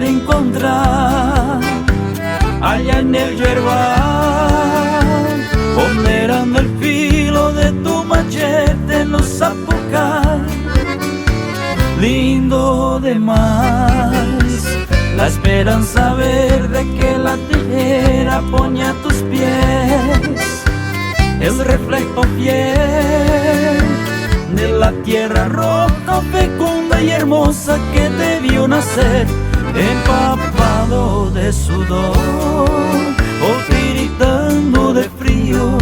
encontrar allá en el yerbal, ponderando el filo de tu machete en los zapucar. Lindo de más la esperanza verde que la tijera pone a tus pies, el reflejo fiel de la tierra roja, fecunda y hermosa que te vio nacer, empapado de sudor o tiritando de frío.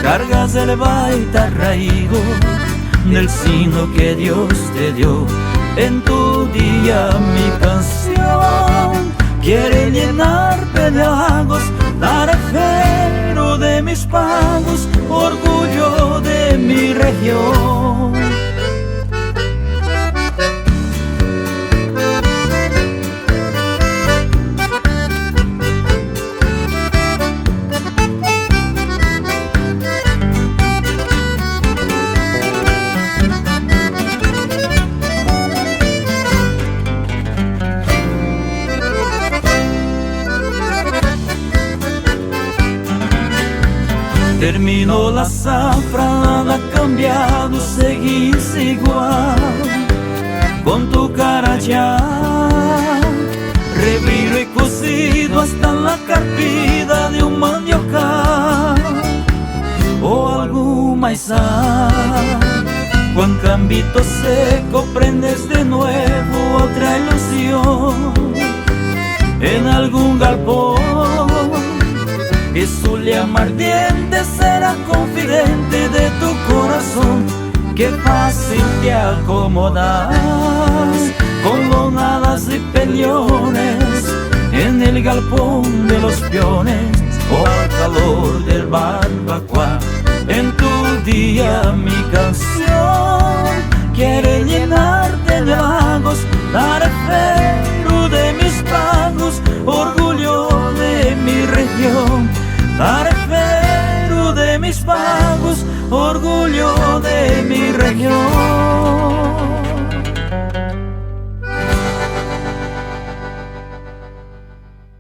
Cargas el baita arraigo del signo que Dios te dio. En tu día mi canción quiere llenarte de halagos, tarefero de mis pagos, orgullo de mi región. Terminó la zafra, nada ha cambiado, seguís igual, con tu cara ya reviro y cocido hasta la carpida de un mandiocar o algún maizal. Juan Cambito seco, prendes de nuevo otra ilusión en algún galpón. Y Zulia ardiente será confidente de tu corazón, que fácil te acomodas con lonadas y peliones en el galpón de los peones o al calor del barbacoa. En tu día mi canción quiere llenarte de halagos, tarefero de mis pagos, orgullo de mi región. Tarefero de mis pagos, orgullo de mi región.